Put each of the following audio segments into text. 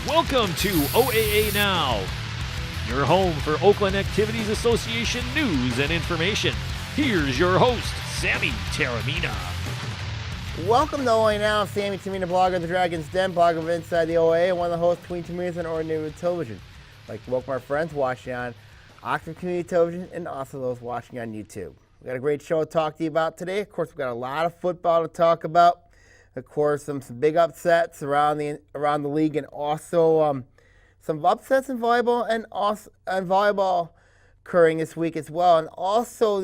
Welcome to OAA Now, your home for Oakland Activities Association news and information. Here's your host, Sammy Taramina. Welcome to OAA Now. I'm Sammy Taramina, blogger of the Dragon's Den, blogger of Inside the OAA, and one of the hosts between Taminas and Ordinary Television. I'd like to welcome our friends watching on Oxford Community Television and also those watching on YouTube. We've got a great show to talk to you about today. Of course, we've got a lot of football to talk about. Of course, some big upsets around the league, and also some upsets in volleyball and volleyball occurring this week as well, and also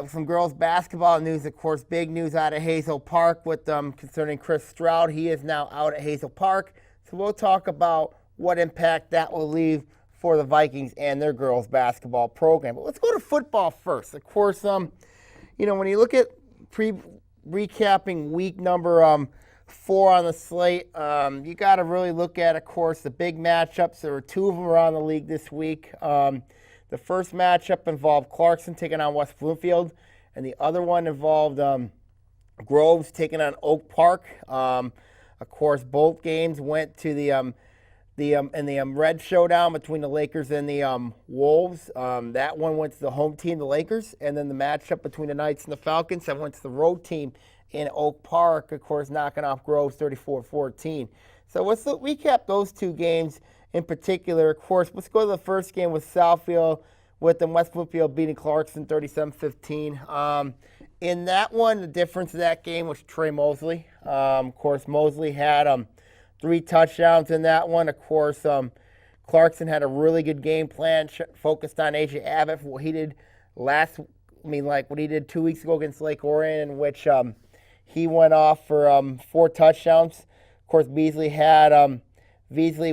some girls basketball news. Of course, big news out of Hazel Park with concerning Chris Stroud. He is now out at Hazel Park, so we'll talk about what impact that will leave for the Vikings and their girls basketball program. But let's go to football first. Of course, when you look at recapping week number 4 on the slate, you got to really look at, of course, the big matchups. There were 2 of them around the league this week. The first matchup involved Clarkson taking on West Bloomfield, and the other one involved Groves taking on Oak Park. Of course, both games went to the red showdown between the Lakers and the Wolves. That one went to the home team, the Lakers, and then the matchup between the Knights and the Falcons, that went to the road team in Oak Park, of course, knocking off Groves 34-14. So let's recap those 2 games in particular. Of course, let's go to the first game with Southfield, with the West Bloomfield beating Clarkson 37-15. In that one, the difference of that game was Trey Mosley. Of course, Mosley had 3 touchdowns in that one. Of course, Clarkson had a really good game plan, focused on A.J. Abbott for what he did what he did 2 weeks ago against Lake Orion, in which he went off for 4 touchdowns. Of course, Beasley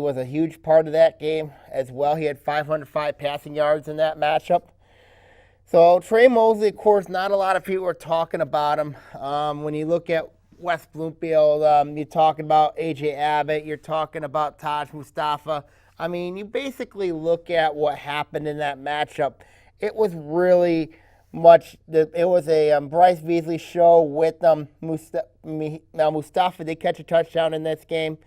was a huge part of that game as well. He had 505 passing yards in that matchup. So Trey Mosley, of course, not a lot of people are talking about him. When you look at West Bloomfield, you're talking about A.J. Abbott, you're talking about Taj Mustafa. I mean, you basically look at what happened in that matchup. It was really much, it was a Bryce Beasley show with Mustafa did catch a touchdown in this game,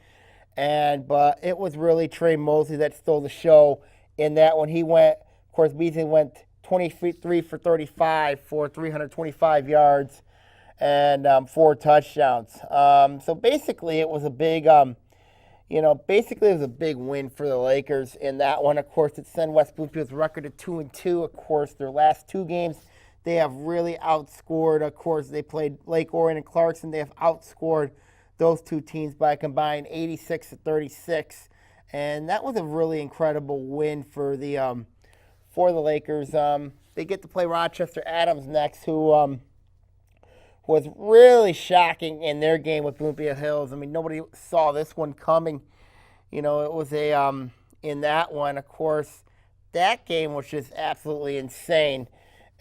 but it was really Trey Mosley that stole the show in that one. Beasley went 23 for 35 for 325 yards. And 4 touchdowns. So basically, it was a big, it was a big win for the Lakers in that one. Of course, it sent West Bloomfield's record to 2-2. Of course, their last 2 games, they have really outscored. Of course, they played Lake Orion and Clarkson. They have outscored those 2 teams by a combined 86-36, and that was a really incredible win for the Lakers. They get to play Rochester Adams next, who was really shocking in their game with Bloomfield Hills. I mean, nobody saw this one coming. It was in that one, of course, that game was just absolutely insane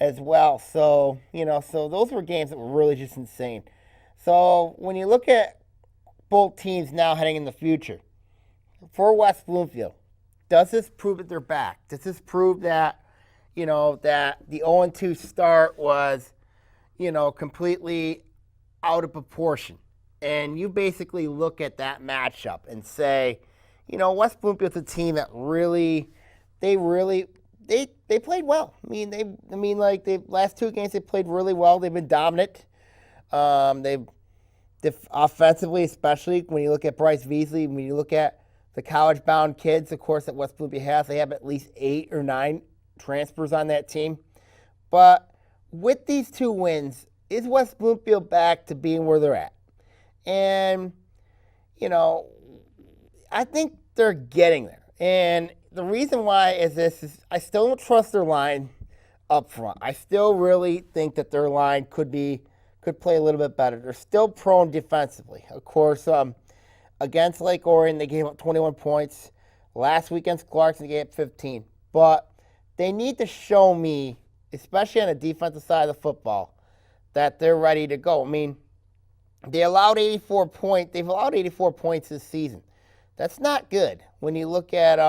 as well. So those were games that were really just insane. So when you look at both teams now heading in the future, for West Bloomfield, does this prove that they're back? Does this prove that, that the 0-2 start was completely out of proportion? And you basically look at that matchup and say, West Bloomfield's a team that they played well. The last 2 games they played really well. They've been dominant. Offensively, especially when you look at Bryce Beasley, when you look at the college-bound kids, of course, that West Bloomfield has, they have at least 8 or 9 transfers on that team. But with these 2 wins, is West Bloomfield back to being where they're at? And, I think they're getting there. And the reason why is I still don't trust their line up front. I still really think that their line could play a little bit better. They're still prone defensively. Of course, against Lake Orion, they gave up 21 points. Last week against Clarkson, they gave up 15. But they need to show me, especially on the defensive side of the football, that they're ready to go. I mean, they've allowed 84 points this season. That's not good when you look at,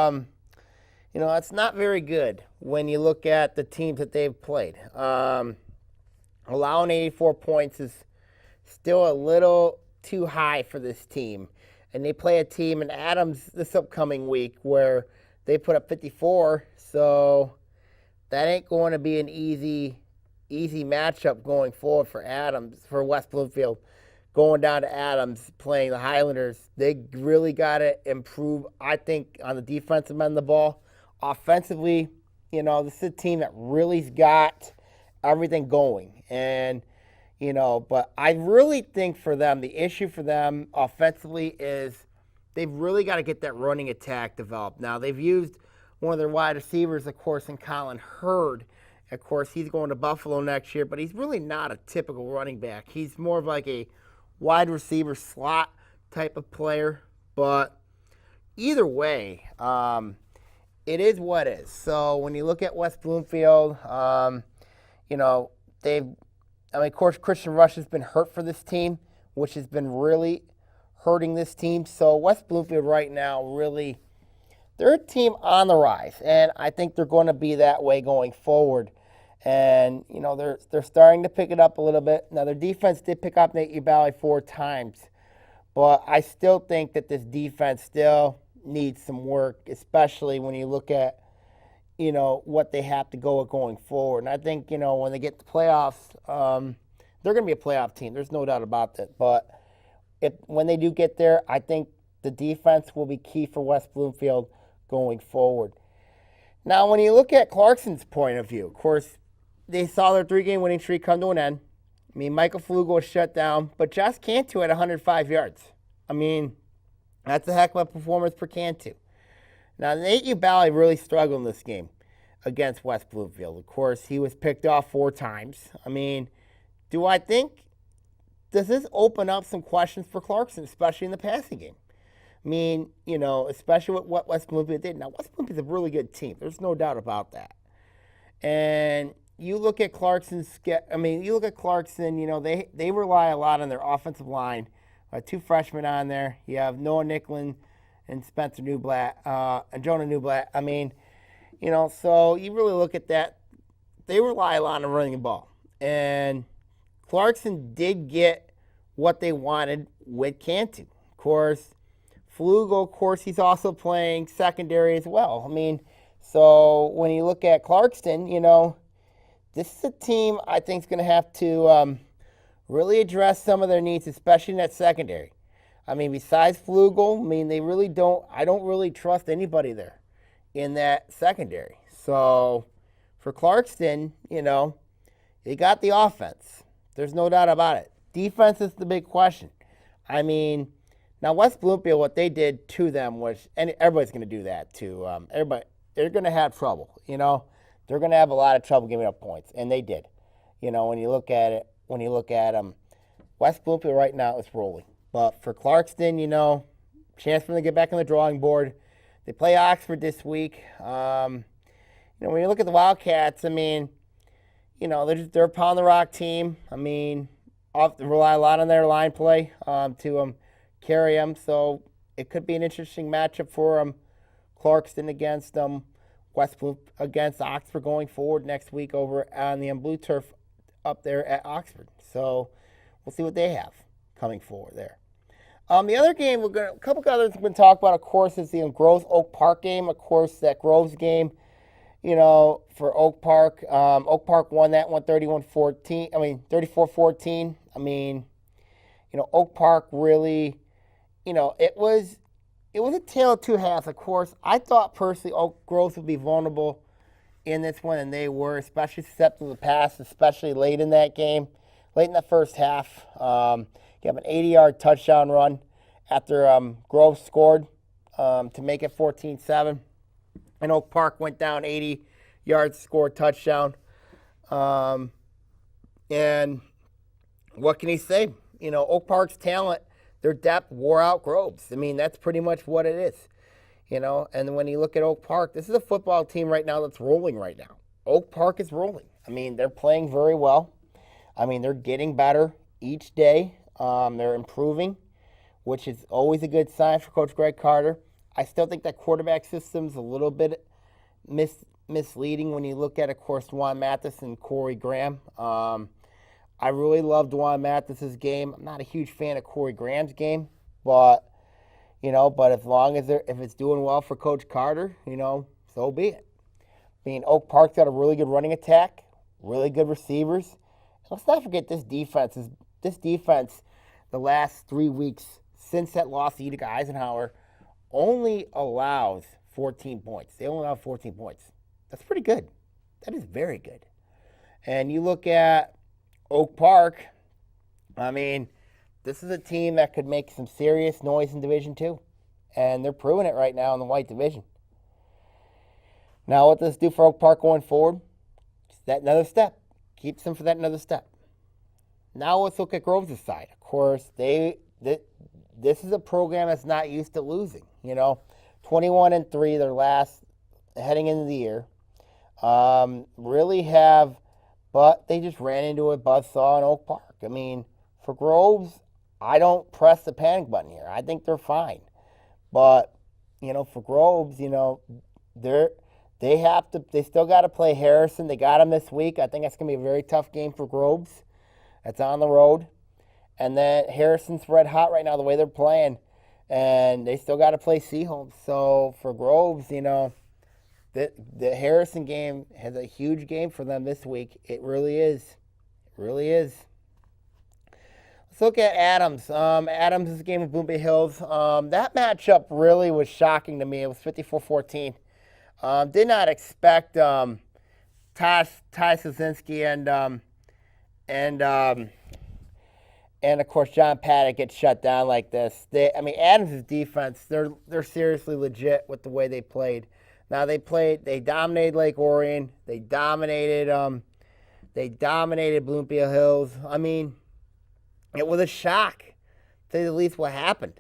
it's not very good when you look at the teams that they've played. Allowing 84 points is still a little too high for this team. And they play a team in Adams this upcoming week where they put up 54. So that ain't going to be an easy matchup going forward for Adams, for West Bloomfield. Going down to Adams, playing the Highlanders. They really got to improve, I think, on the defensive end of the ball. Offensively, this is a team that really's got everything going. And, but I really think for them, the issue for them offensively is they've really got to get that running attack developed. Now, they've used one of their wide receivers, of course, in Colin Hurd. Of course, he's going to Buffalo next year, but he's really not a typical running back. He's more of like a wide receiver slot type of player. But either way, it is what it is. So when you look at West Bloomfield, of course, Christian Rush has been hurt for this team, which has been really hurting this team. So West Bloomfield right now, really, they're a team on the rise, and I think they're going to be that way going forward. And, they're starting to pick it up a little bit. Now, their defense did pick up Nate Valley 4 times, but I still think that this defense still needs some work, especially when you look at, what they have to go going forward. And I think, when they get to the playoffs, they're going to be a playoff team. There's no doubt about that. But when they do get there, I think the defense will be key for West Bloomfield going forward. Now, when you look at Clarkson's point of view, of course, they saw their 3-game winning streak come to an end. Michael Flugel was shut down, but Josh Cantu had 105 yards. That's a heck of a performance for Cantu. Now, Nate Ubali really struggled in this game against West Bloomfield. Of course, he was picked off 4 times. Does this open up some questions for Clarkson, especially in the passing game? Especially with what West Bloomfield did. Now, West Bloomfield's a really good team. There's no doubt about that. And you look at Clarkson, they rely a lot on their offensive line. 2 freshmen on there. You have Noah Nicklin and Spencer Newblatt, and Jonah Newblatt. So you really look at that. They rely a lot on running the ball. And Clarkson did get what they wanted with Cantu. Of course, Flugel, he's also playing secondary as well. So when you look at Clarkston, this is a team I think is going to have to really address some of their needs, especially in that secondary. Besides Flugel, I don't really trust anybody there in that secondary. So for Clarkston, they got the offense. There's no doubt about it. Defense is the big question. Now West Bloomfield, what they did to them was, and everybody's going to do that too. They're going to have trouble. They're going to have a lot of trouble giving up points, and they did. When you look at it, them, West Bloomfield right now is rolling. But for Clarkston, chance for them to get back on the drawing board. They play Oxford this week. When you look at the Wildcats, they're a pound the rock team. They rely a lot on their line play to carry them. So it could be an interesting matchup for Clarkston against West Bloomfield against Oxford going forward next week over on the Blue Turf up there at Oxford. So we'll see what they have coming forward there. The other game, a couple of others we're going to talk about, of course, is the Groves Oak Park game. Of course, that Groves game, for Oak Park. Oak Park won that one 34-14. Oak Park really, it was a tale of 2 halves. Of course, I thought personally Oak Groves would be vulnerable in this one, and they were, especially susceptible to the pass, especially late in that game, late in the first half. You have an 80-yard touchdown run after Groves scored to make it 14-7. And Oak Park went down 80 yards, scored touchdown. And what can he say? Oak Park's talent, their depth wore out Groves. That's pretty much what it is. And when you look at Oak Park, this is a football team right now that's rolling right now. Oak Park is rolling. They're playing very well. They're getting better each day. They're improving, which is always a good sign for Coach Greg Carter. I still think that quarterback system's a little bit misleading when you look at, of course, Juan Mathis and Corey Graham. I really loved Juan Mathis's game. I'm not a huge fan of Corey Graham's game, but but as long as if it's doing well for Coach Carter, so be it. I mean, Oak Park's got a really good running attack, really good receivers. Let's not forget this defense. The last 3 weeks since that loss to Utica Eisenhower, only allows 14 points. They only allow 14 points. That's pretty good. That is very good. And you look at Oak Park, I mean, this is a team that could make some serious noise in Division II. And they're proving it right now in the White Division. Now, what does this do for Oak Park going forward? Just that another step. Keeps them for that another step. Now let's look at Groves' side. Of course, this is a program that's not used to losing. 21-3 their last heading into the year. But they just ran into a buzzsaw in Oak Park. I mean, for Groves, I don't press the panic button here. I think they're fine. But, for Groves, they still got to play Harrison. They got them this week. I think that's going to be a very tough game for Groves. That's on the road. And then Harrison's red hot right now the way they're playing. And they still got to play Seaholm. So for Groves, the Harrison game has a huge game for them this week. It really is. It really is. Let's look at Adams. Adams' game with Bloomfield Hills. That matchup really was shocking to me. It was 54-14. Did not expect Ty Sosinski and of course John Paddock gets shut down like this. Adams' defense, they're seriously legit with the way they played. Now they dominated Lake Orion. They dominated Bloomfield Hills. I mean, it was a shock, to say the least, what happened.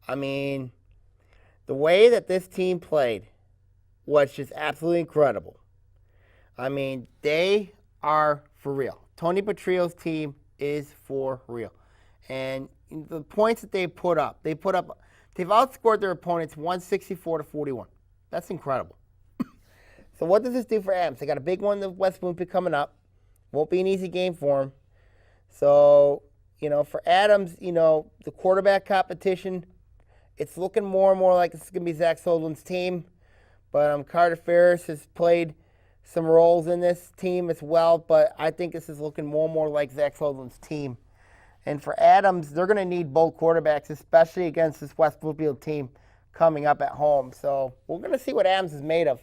I mean, the way that this team played was just absolutely incredible. I mean, they are for real. Tony Petrillo's team is for real. And the points that they've outscored their opponents 164-41. That's incredible. So what does this do for Adams? They got a big one in West Bloomfield coming up. Won't be an easy game for them. So, for Adams, the quarterback competition, it's looking more and more like this is going to be Zach Sullivan's team. But Carter Ferris has played some roles in this team as well. But I think this is looking more and more like Zach Sullivan's team. And for Adams, they're going to need both quarterbacks, especially against this West Bloomfield team coming up at home. So we're going to see what Adams is made of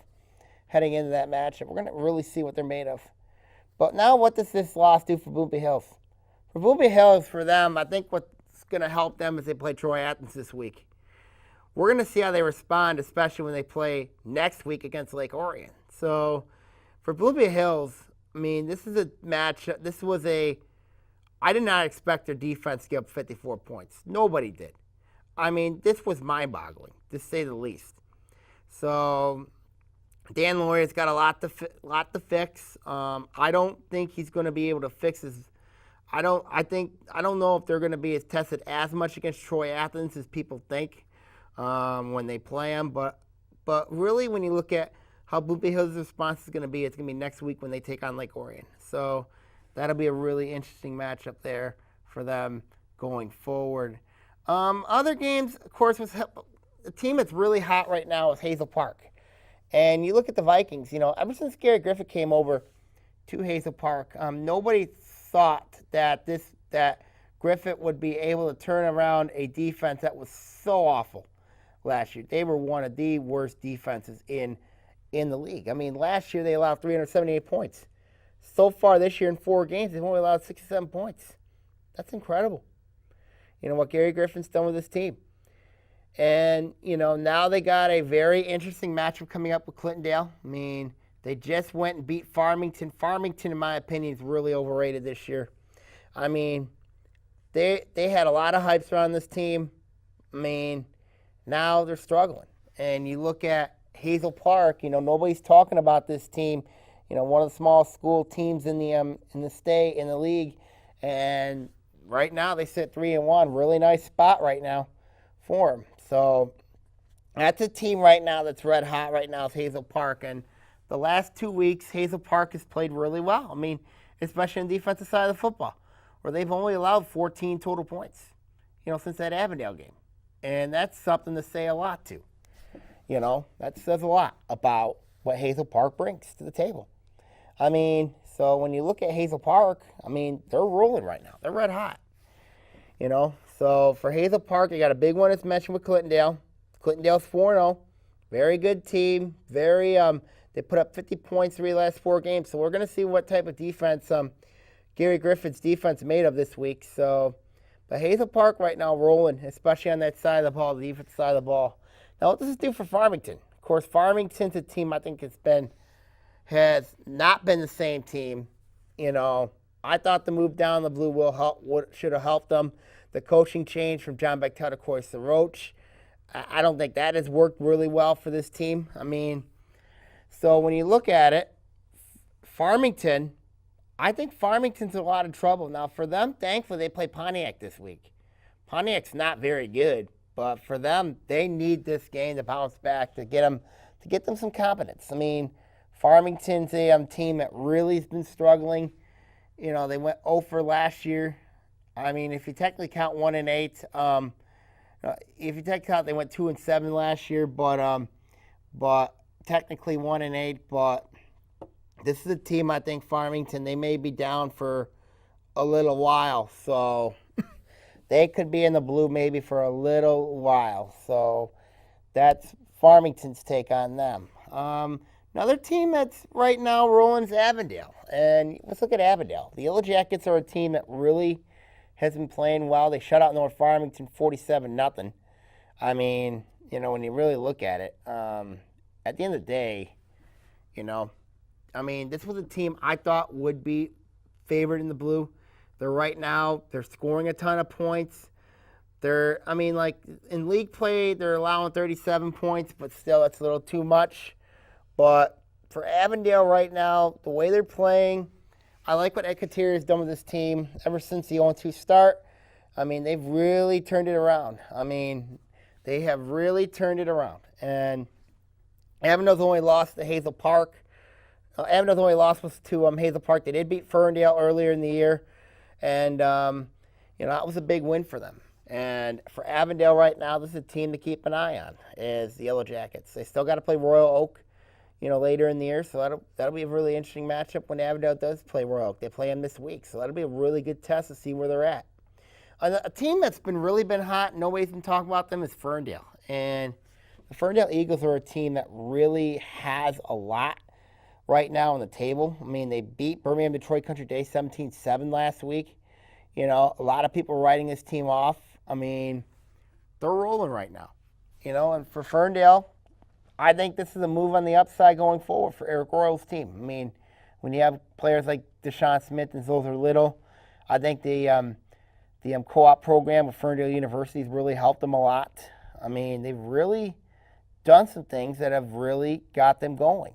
heading into that matchup. We're going to really see what they're made of. But now what does this loss do for Bloomfield Hills? For Bloomfield Hills, for them, I think what's going to help them is they play Troy Athens this week. We're going to see how they respond, especially when they play next week against Lake Orion. So for Bloomfield Hills, this is a match. I did not expect their defense to give up 54 points. Nobody did. This was mind-boggling, to say the least. So Dan Lawyer's got a lot to fix. I don't think he's going to be able to fix his. I don't know if they're going to be tested as much against Troy Athens as people think when they play them. But really, when you look at how Bloomfield Hills' response is going to be, it's going to be next week when they take on Lake Orion. So that'll be a really interesting matchup there for them going forward. Other games, of course, the team that's really hot right now is Hazel Park. And you look at the Vikings, ever since Gary Griffith came over to Hazel Park, nobody thought that Griffith would be able to turn around a defense that was so awful last year. They were one of the worst defenses in the league. Last year they allowed 378 points. So far this year in 4 games, they've only allowed 67 points. That's incredible. What Gary Griffin's done with his team. And, now they got a very interesting matchup coming up with Clintondale. They just went and beat Farmington. Farmington, in my opinion, is really overrated this year. They had a lot of hypes around this team. Now they're struggling. And you look at Hazel Park, nobody's talking about this team. One of the small school teams in the state, in the league. And right now they sit 3-1. Really nice spot right now for them. So that's a team right now that's red hot right now is Hazel Park. And the last 2 weeks, Hazel Park has played really well. especially on the defensive side of the football, where they've only allowed 14 total points, since that Avondale game. And that's something to say a lot to. That says a lot about what Hazel Park brings to the table. So when you look at Hazel Park, they're rolling right now. They're red hot. So for Hazel Park, they got a big one as mentioned with Clintondale. Clintondale's 4-0. Very good team. They put up 50 points 3 last 4 games. So we're going to see what type of defense Gary Griffith's defense made of this week. But Hazel Park right now rolling, especially on that side of the ball, the defensive side of the ball. Now what does this do for Farmington? Of course, Farmington's a team I think has not been the same team. I thought the move down the blue should have helped them. The coaching change from John Bechtel to Corey Saroch, I don't think that has worked really well for this team. So when you look at it, Farmington, I think Farmington's in a lot of trouble. Now for them, thankfully, they play Pontiac this week. Pontiac's not very good, but for them, they need this game to bounce back to get them some confidence. Farmington's a team that really has been struggling. They went 0 for last year. If you technically count 1-8, if you technically count, they went 2-7 last year, but technically 1-8. But this is a team, I think, Farmington, they may be down for a little while, so they could be in the blue maybe for a little while. So that's Farmington's take on them. Another team that's right now rolling is Avondale. And let's look at Avondale. The Yellow Jackets are a team that really has been playing well. They shut out North Farmington 47-0. When you really look at it, at the end of the day, this was a team I thought would be favored in the blue. They're scoring a ton of points. In league play, they're allowing 37 points, but still, that's a little too much. But for Avondale right now, the way they're playing, I like what Ed Katir has done with this team ever since the 0-2 start. They've really turned it around. They have really turned it around. And Avondale's only lost to Hazel Park. Avondale's only loss was to Hazel Park. They did beat Ferndale earlier in the year. And, that was a big win for them. And for Avondale right now, this is a team to keep an eye on, is the Yellow Jackets. They still got to play Royal Oak, later in the year. So that'll be a really interesting matchup when Avondale does play Royal Oak. They play them this week. So that'll be a really good test to see where they're at. A team that's really been hot, nobody's been talking about them, is Ferndale. And the Ferndale Eagles are a team that really has a lot right now on the table. They beat Birmingham Detroit Country Day 17-7 last week. A lot of people writing this team off. They're rolling right now. And for Ferndale, I think this is a move on the upside going forward for Eric Royal's team. When you have players like Deshaun Smith and Zozer Little, I think the co-op program with Ferndale University has really helped them a lot. They've really done some things that have really got them going.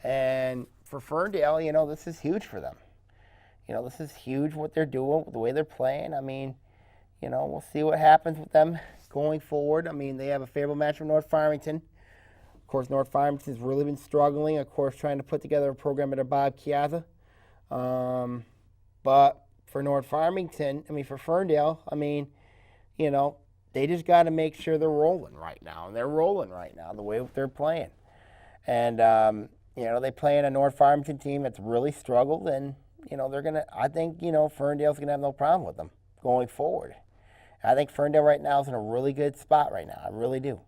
And for Ferndale, this is huge for them. This is huge what they're doing, the way they're playing. We'll see what happens with them going forward. They have a favorable match with North Farmington. Of course, North Farmington's really been struggling, of course, trying to put together a program under Bob Chiazza. But for North Farmington, for Ferndale, they just got to make sure they're rolling right now. And they're rolling right now the way they're playing. And, they play in a North Farmington team that's really struggled. And, I think, Ferndale's going to have no problem with them going forward. I think Ferndale right now is in a really good spot right now. I really do.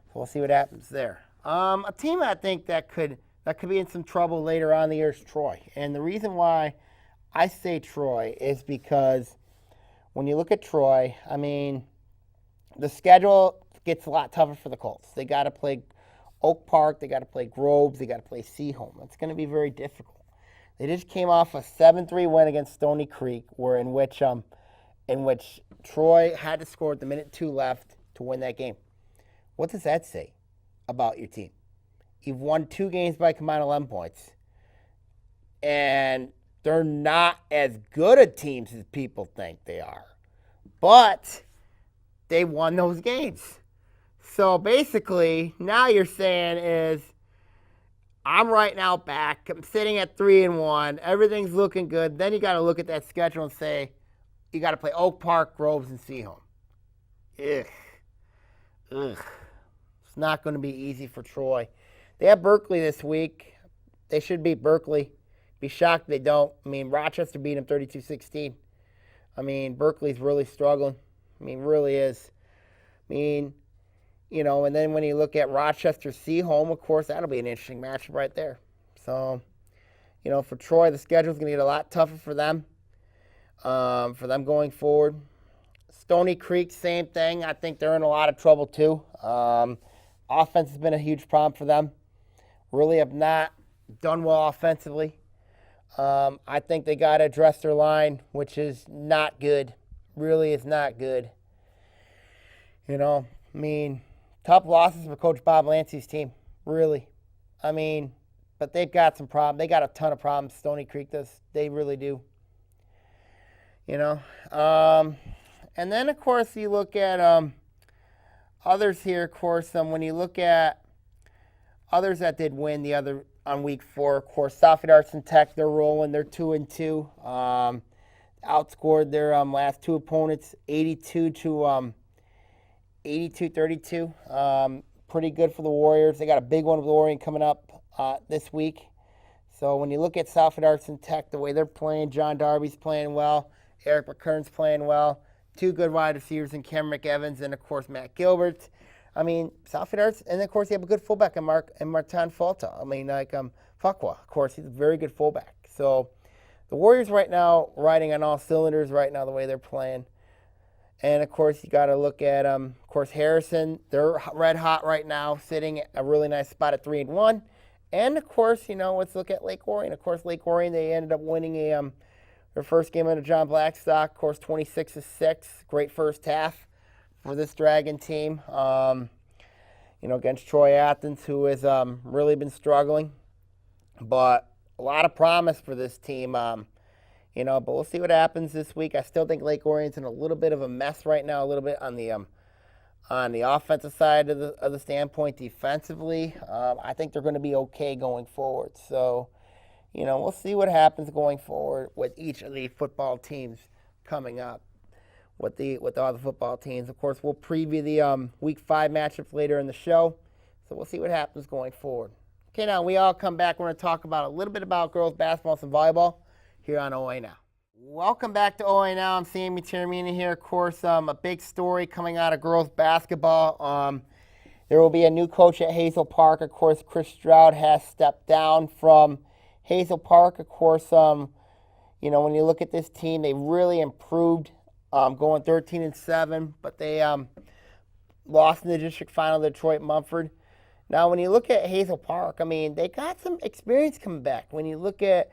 So we'll see what happens there. A team I think that could be in some trouble later on in the year is Troy. And the reason why I say Troy is because when you look at Troy, the schedule gets a lot tougher for the Colts. They got to play Oak Park, they got to play Groves, they got to play Seaholm. It's going to be very difficult. They just came off a 7-3 win against Stony Creek, in which Troy had to score at the minute 2 left to win that game. What does that say about your team? You've won 2 games by combined 11 points, and they're not as good a teams as people think they are, but they won those games. So basically, now you're saying is, I'm right now back. I'm sitting at 3-1. Everything's looking good. Then you got to look at that schedule and say, you got to play Oak Park, Groves, and Seaholm. Ugh. It's not going to be easy for Troy. They have Berkeley this week. They should beat Berkeley. Be shocked if they don't. I mean, Rochester beat them 32-16. I mean, Berkeley's really struggling. I mean, really is. I mean, you know, and then when you look at Rochester Seaholm, of course, that'll be an interesting matchup right there. So, you know, for Troy, the schedule's going to get a lot tougher for them going forward. Stony Creek, same thing. I think they're in a lot of trouble too. Offense has been a huge problem for them. Really have not done well offensively. I think they got to address their line, which is not good. Really is not good. You know, I mean, tough losses for Coach Bob Lancey's team. Really. I mean, but they've got some problems. They got a ton of problems. Stony Creek does. They really do. You know. And then, of course, you look at others here, of course. When you look at others that did win the other on week 4, of course, Southfield Arts and Tech, they're rolling. They're 2-2. Outscored their last 2 opponents, 82-32. Pretty good for the Warriors. They got a big one with the Warriors coming up this week. So when you look at Southfield Arts and Tech, the way they're playing, John Darby's playing well, Eric McKern's playing well. 2 good wide receivers in Cameron McEvans and, of course, Matt Gilbert. I mean, Southfield Arts, and, of course, you have a good fullback in Martin Falta. I mean, like Fuqua, of course, he's a very good fullback. So the Warriors right now riding on all cylinders right now the way they're playing. And, of course, you got to look at, of course, Harrison. They're red hot right now, sitting at a really nice spot at 3-1. And, of course, you know, let's look at Lake Orion. Of course, Lake Orion, they ended up winning their first game under John Blackstock, of course, 26-6. Great first half for this Dragon team. You know, against Troy Athens, who has really been struggling. But a lot of promise for this team. You know, but we'll see what happens this week. I still think Lake Orion's in a little bit of a mess right now, a little bit on the offensive side of the standpoint. Defensively, I think they're going to be okay going forward. So, you know, we'll see what happens going forward with each of the football teams coming up. With all the football teams, of course, we'll preview the Week 5 matchups later in the show. So we'll see what happens going forward. Okay, now we all come back. We're going to talk about a little bit about girls basketball and volleyball here on OAA Now. Welcome back to OAA Now. I'm Sammy Termina here. Of course, a big story coming out of girls basketball. There will be a new coach at Hazel Park. Of course, Chris Stroud has stepped down from Hazel Park. Of course, you know, when you look at this team, they really improved, going 13-7, but they lost in the district final to Detroit Mumford. Now, when you look at Hazel Park, I mean, they got some experience coming back. When you look at,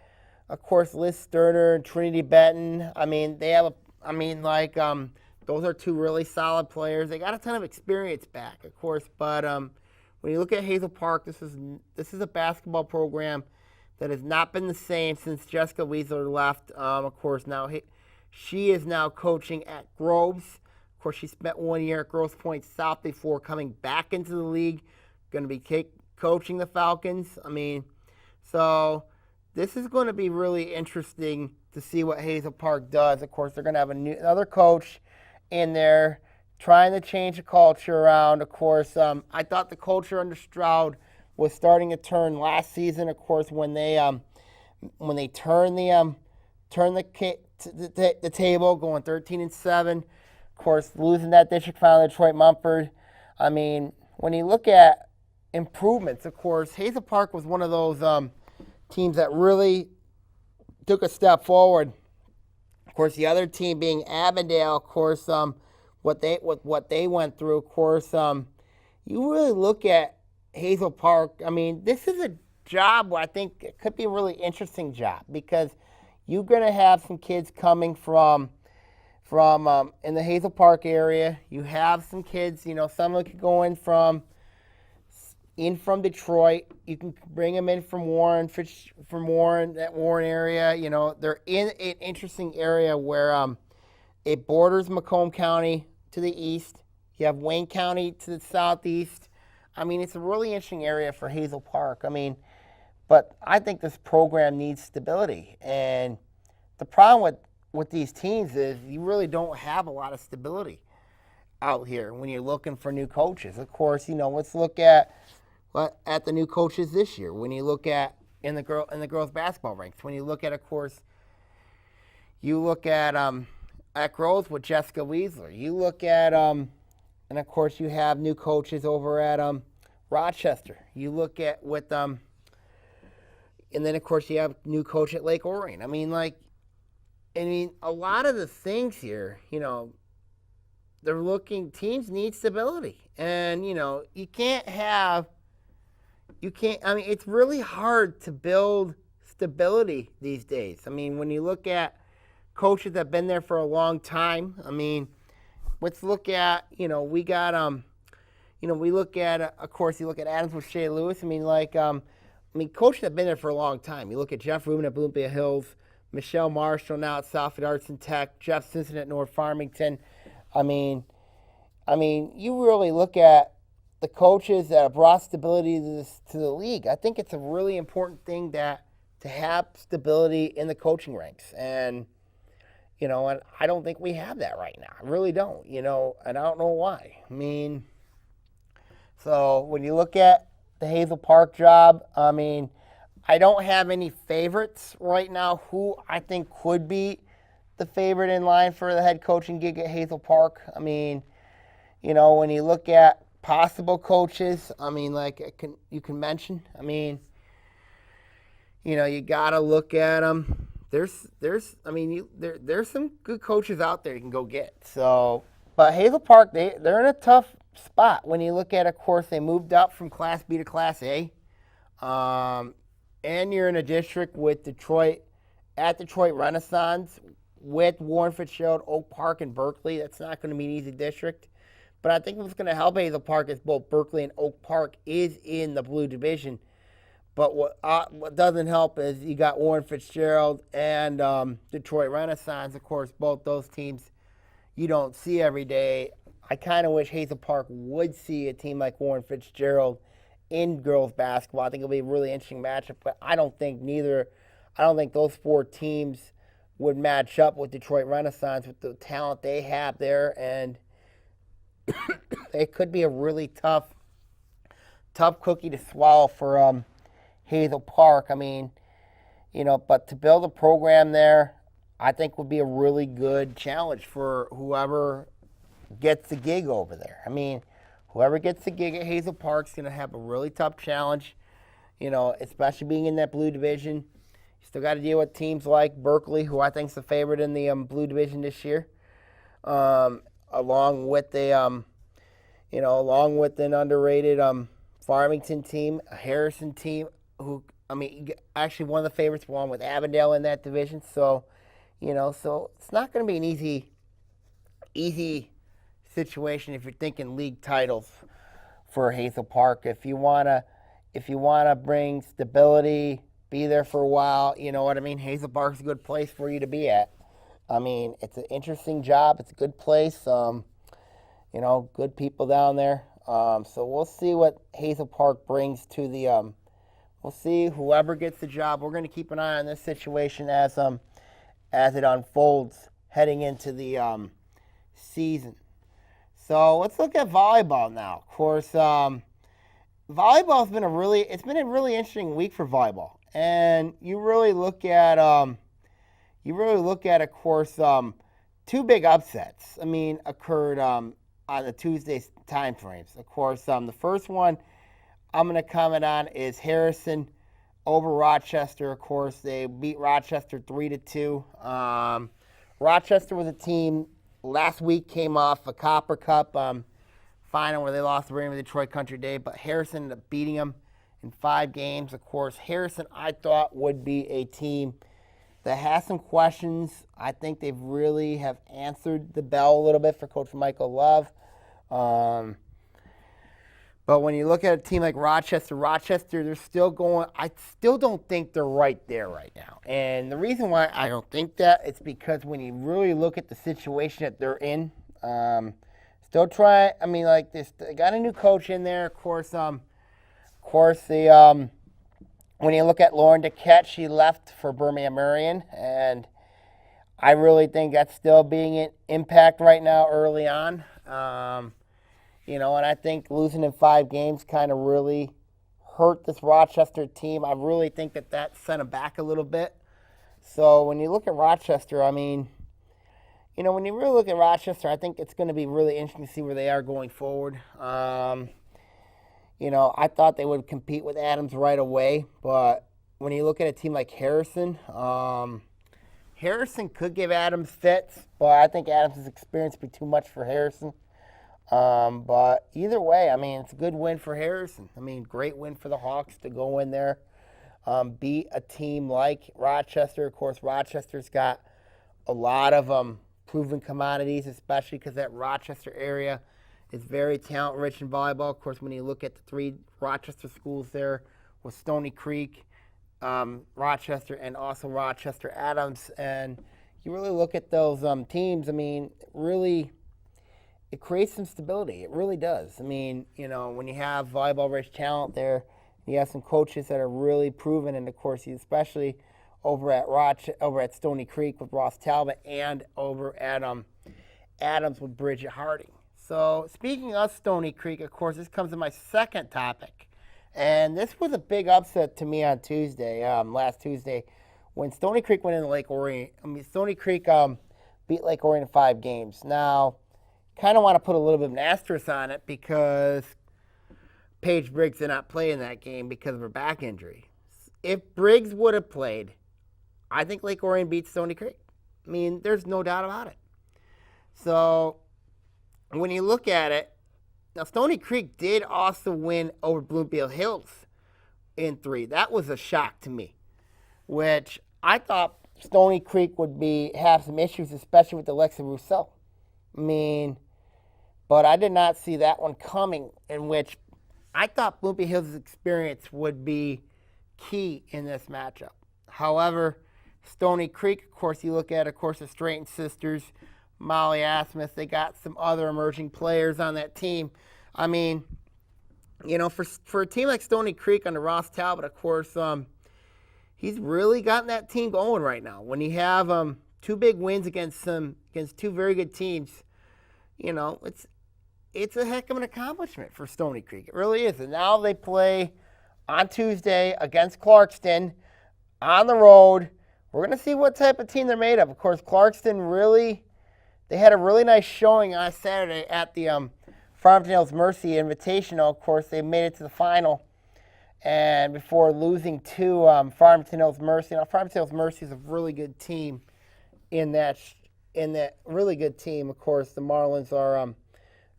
of course, Liz Sterner and Trinity Benton, I mean, they have those are 2 really solid players. They got a ton of experience back, of course, but when you look at Hazel Park, this is a basketball program that has not been the same since Jessica Weasler left. Of course, now she is now coaching at Groves. Of course, she spent 1 year at Groves Point South before coming back into the league. Going to be coaching the Falcons. I mean, so this is going to be really interesting to see what Hazel Park does. Of course, they're going to have another coach in there trying to change the culture around. Of course, I thought the culture under Stroud was starting to turn last season. Of course, when they turned the table, going 13-7. Of course, losing that district final to Detroit Mumford. I mean, when you look at improvements, of course, Hazel Park was one of those teams that really took a step forward. Of course, the other team being Avondale, of course, what they went through, of course, you really look at Hazel Park. I mean, this is a job where I think it could be a really interesting job because you're going to have some kids coming from in the Hazel Park area. You have some kids, you know, some of them could go in from Detroit. You can bring them in from Warren, that Warren area. You know, they're in an interesting area where it borders Macomb County to the east. You have Wayne County to the southeast. I mean, it's a really interesting area for Hazel Park. I mean, But I think this program needs stability. And the problem with these teams is you really don't have a lot of stability out here when you're looking for new coaches. Of course, let's look at the new coaches this year. When you look at in the girls basketball ranks, when you look at, of course, you look at girls with Jessica Weisler. You look at and of course you have new coaches over at Rochester. You look at with and then of course you have new coach at Lake Orion. A lot of the things here, they're looking, teams need stability. And, it's really hard to build stability these days. When you look at coaches that have been there for a long time, let's look at, we look at, of course, you look at Adams with Shea Lewis. Coaches that have been there for a long time. You look at Jeff Rubin at Bloomfield Hills, Michelle Marshall now at Southfield Arts and Tech, Jeff Simpson at North Farmington. You really look at the coaches that have brought stability to the league. I think it's a really important thing to have stability in the coaching ranks. And, and I don't think we have that right now. I really don't, and I don't know why. So when you look at the Hazel Park job, I don't have any favorites right now who I think could be the favorite in line for the head coaching gig at Hazel Park. When you look at possible coaches, you can mention, you got to look at them. There's some good coaches out there you can go get. So, but Hazel Park, they're in a tough spot. When you look at, of course, they moved up from Class B to Class A. And you're in a district with Detroit Renaissance, with Warren Fitzgerald, Oak Park, and Berkeley. That's not going to be an easy district. But I think what's going to help Hazel Park is both Berkeley and Oak Park is in the Blue Division. But what doesn't help is you got Warren Fitzgerald and Detroit Renaissance. Of course, both those teams you don't see every day. I kind of wish Hazel Park would see a team like Warren Fitzgerald in girls basketball. I think it'll be a really interesting matchup, but I don't think those four teams would match up with Detroit Renaissance with the talent they have there, and it could be a really tough cookie to swallow for Hazel Park. But to build a program there, I think would be a really good challenge for whoever gets the gig over there. Whoever gets the gig at Hazel Park is going to have a really tough challenge, especially being in that Blue Division. You still got to deal with teams like Berkeley, who I think is the favorite in the Blue Division this year, along with an underrated Farmington team, a Harrison team, who actually one of the favorites, along with Avondale in that division. So, so it's not going to be an easy situation if you're thinking league titles for Hazel Park. If you wanna bring stability, be there for a while, Hazel Park's a good place for you to be at. It's an interesting job. It's a good place. Good people down there. So we'll see what Hazel Park brings to the. We'll see whoever gets the job. We're going to keep an eye on this situation as it unfolds heading into the season. So let's look at volleyball now. Of course, volleyball's been a really interesting week for volleyball, and you really look at, of course, two big upsets. Occurred on the Tuesday time frames. Of course, the first one I'm going to comment on is Harrison over Rochester. Of course, they beat Rochester 3-2. Rochester was a team. Last week came off a Copper Cup final where they lost the Raymond Detroit Country Day, but Harrison ended up beating them in 5 games. Of course, Harrison, I thought, would be a team that has some questions. I think they've really have answered the bell a little bit for Coach Michael Love. But when you look at a team like Rochester, they're still going. I still don't think they're right there right now. And the reason why I don't think that is because when you really look at the situation that they're in, still trying. They got a new coach in there. Of course, they when you look at Lauren Duquette, she left for Birmingham Marion, and I really think that's still being an impact right now early on. And I think losing in 5 games kind of really hurt this Rochester team. I really think that sent them back a little bit. So when you look at Rochester, when you really look at Rochester, I think it's going to be really interesting to see where they are going forward. I thought they would compete with Adams right away, but when you look at a team like Harrison, Harrison could give Adams fits, but I think Adams' experience would be too much for Harrison. But either way, it's a good win for Harrison. Great win for the Hawks to go in there, beat a team like Rochester. Of course, Rochester's got a lot of proven commodities, especially because that Rochester area is very talent-rich in volleyball. Of course, when you look at the 3 Rochester schools there with Stony Creek, Rochester, and also Rochester Adams, and you really look at those teams, really it creates some stability. It really does. When you have volleyball-rich talent there, you have some coaches that are really proven, and of course, especially over at Stony Creek with Ross Talbot, and over at Adams with Bridget Harding. So speaking of Stony Creek, of course, this comes to my second topic, and this was a big upset to me on Tuesday, last Tuesday, when Stony Creek went into Lake Orion. Stony Creek beat Lake Orion in 5 games. Now, kind of want to put a little bit of an asterisk on it because Paige Briggs did not play in that game because of her back injury. If Briggs would have played, I think Lake Orion beat Stony Creek. There's no doubt about it. So when you look at it, now Stony Creek did also win over Bloomfield Hills in 3. That was a shock to me, which I thought Stony Creek would have some issues, especially with Alexa Rousseau. But I did not see that one coming, in which I thought Bloomfield Hills' experience would be key in this matchup. However, Stony Creek, of course, you look at, the Straighten sisters, Molly Asmuth, they got some other emerging players on that team. For a team like Stony Creek under Ross Talbot, of course, he's really gotten that team going right now. When you have 2 big wins against 2 very good teams, it's a heck of an accomplishment for Stony Creek. It really is. And now they play on Tuesday against Clarkston on the road. We're going to see what type of team they're made of. Of course, Clarkston they had a really nice showing on Saturday at the Farmington Hills Mercy Invitational. Of course, they made it to the final, and before losing to Farmington Hills Mercy. Now, Farmington Hills Mercy is a really good team. In that really good team, of course, the Marlins are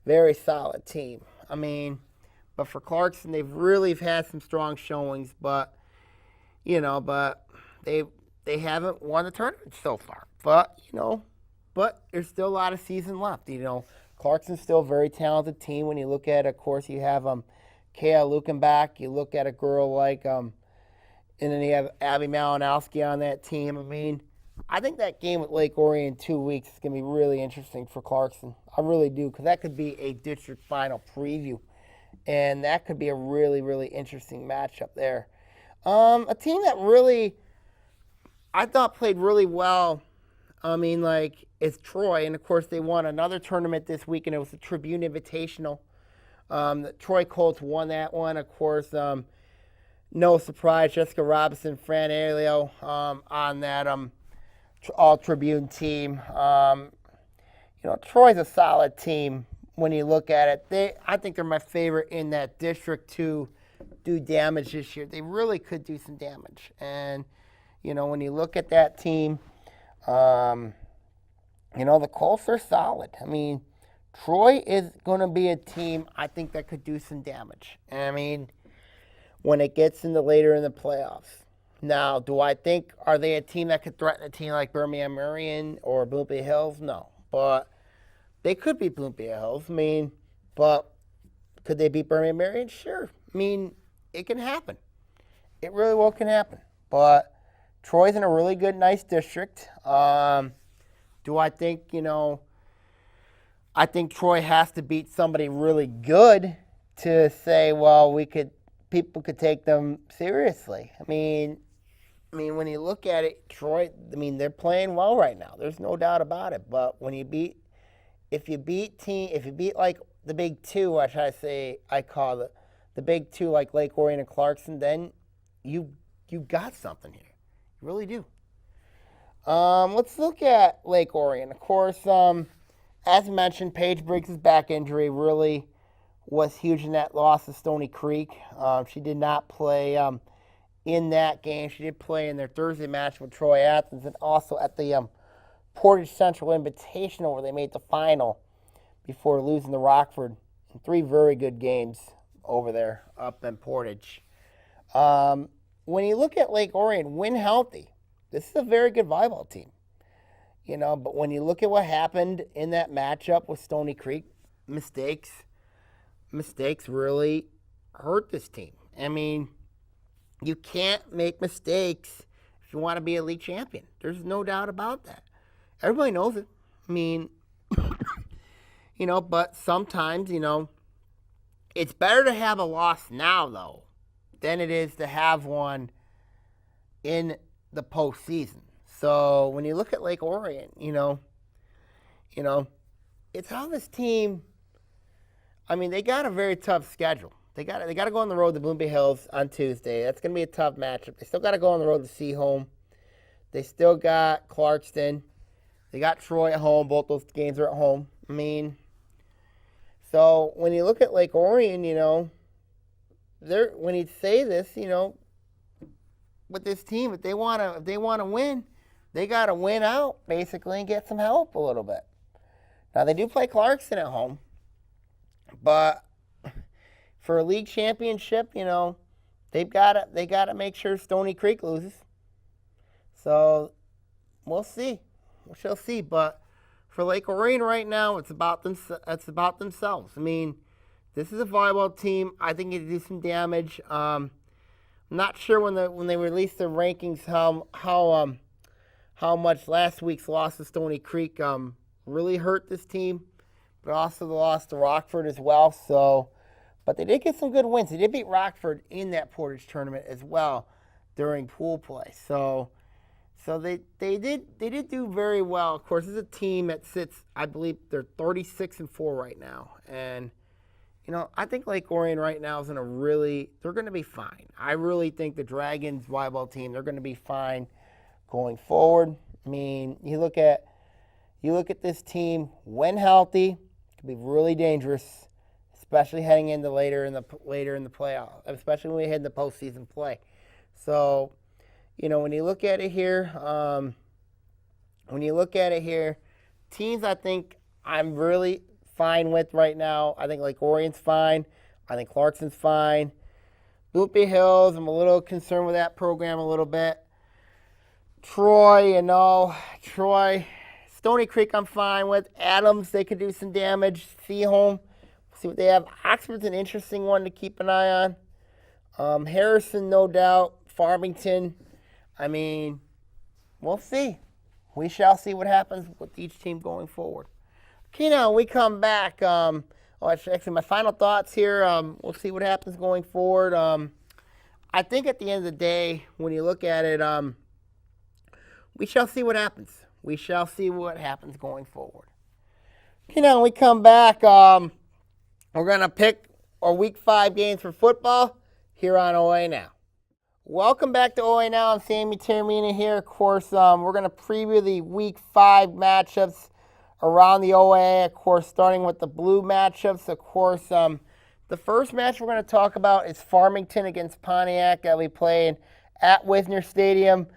very solid team. But for Clarkston, they've really had some strong showings, but they haven't won the tournament so far. But there's still a lot of season left. Clarkston's still a very talented team. When you look at, of course, you have Kaya Lukenbach. You look at a girl like, and then you have Abby Malinowski on that team. I think that game with Lake Orion in 2 weeks is going to be really interesting for Clarkston. I really do, because that could be a district final preview, and that could be a really, really interesting matchup there. A team that really, I thought played really well, is Troy, and of course they won another tournament this week, and it was the Tribune Invitational. The Troy Colts won that one, of course. No surprise, Jessica Robinson, Fran Ailio on that All-Tribune team. Troy's a solid team when you look at it. I think they're my favorite in that district to do damage this year. They really could do some damage. And, when you look at that team, the Colts are solid. Troy is going to be a team I think that could do some damage. When it gets into later in the playoffs. Now, do I think, are they a team that could threaten a team like Birmingham Marion or Bloomfield Hills? No. But they could beat Bloomfield Hills. But could they beat Birmingham Marion? Sure. It can happen. It really well can happen. But Troy's in a really good, nice district. Do I think, I think Troy has to beat somebody really good to say, well, we could people could take them seriously. I mean, when you look at it, Troy, they're playing well right now. There's no doubt about it. But if you beat like the big two, which I call the big two, like Lake Orion and Clarkson, then you got something here. You really do. Let's look at Lake Orion. Of course, as mentioned, Paige Briggs' back injury really was huge in that loss to Stony Creek. She did not play in that game. She did play in their Thursday match with Troy Athens and also at the Portage Central Invitational where they made the final before losing to Rockford in 3 very good games over there up in Portage. When you look at Lake Orion, when healthy, this is a very good volleyball team. But when you look at what happened in that matchup with Stony Creek, mistakes really hurt this team. You can't make mistakes if you want to be a league champion. There's no doubt about that. Everybody knows it. But sometimes, it's better to have a loss now, though, than it is to have one in the postseason. So when you look at Lake Orion, it's how this team. They got a very tough schedule. They got to go on the road to Bloomfield Hills on Tuesday. That's going to be a tough matchup. They still got to go on the road to Seaholm. They still got Clarkston. They got Troy at home. Both those games are at home. So when you look at Lake Orion, when you say this, with this team, if they want to win, they got to win out basically and get some help a little bit. Now they do play Clarkston at home, but for a league championship, they got to make sure Stony Creek loses. So we'll see. We shall see. But for Lake Orion right now, it's about themselves. This is a volleyball team. I think it do some damage. I'm not sure when they released the rankings how much last week's loss to Stony Creek really hurt this team, but also the loss to Rockford as well. So, but they did get some good wins. They did beat Rockford in that Portage tournament as well during pool play. So they did do very well. Of course, it's a team that sits, I believe they're 36-4 right now, and I think Lake Orion right now is they're going to be fine. I really think the Dragons volleyball team, they're going to be fine going forward. You look at this team when healthy, it can be really dangerous, especially heading into later in the playoff, especially when we head into postseason play. So, when you look at it here, teams I think I'm really fine with right now. I think Lake Orion's fine. I think Clarkson's fine. Bloomfield Hills, I'm a little concerned with that program a little bit. Troy, Stony Creek I'm fine with. Adams, they could do some damage. Seaholm, see what they have. Oxford's an interesting one to keep an eye on. Harrison, no doubt. Farmington, we'll see. We shall see what happens with each team going forward. Okay, now we come back. Actually, my final thoughts here. We'll see what happens going forward. I think at the end of the day, when you look at it, we shall see what happens. We shall see what happens going forward. Okay, now we come back. We're going to pick our Week 5 games for football here on OAA Now. Welcome back to OAA Now. I'm Sammy Termina here. Of course, we're going to preview the Week 5 matchups around the OAA, of course, starting with the blue matchups. Of course, the first match we're going to talk about is Farmington against Pontiac that we played at Wisner Stadium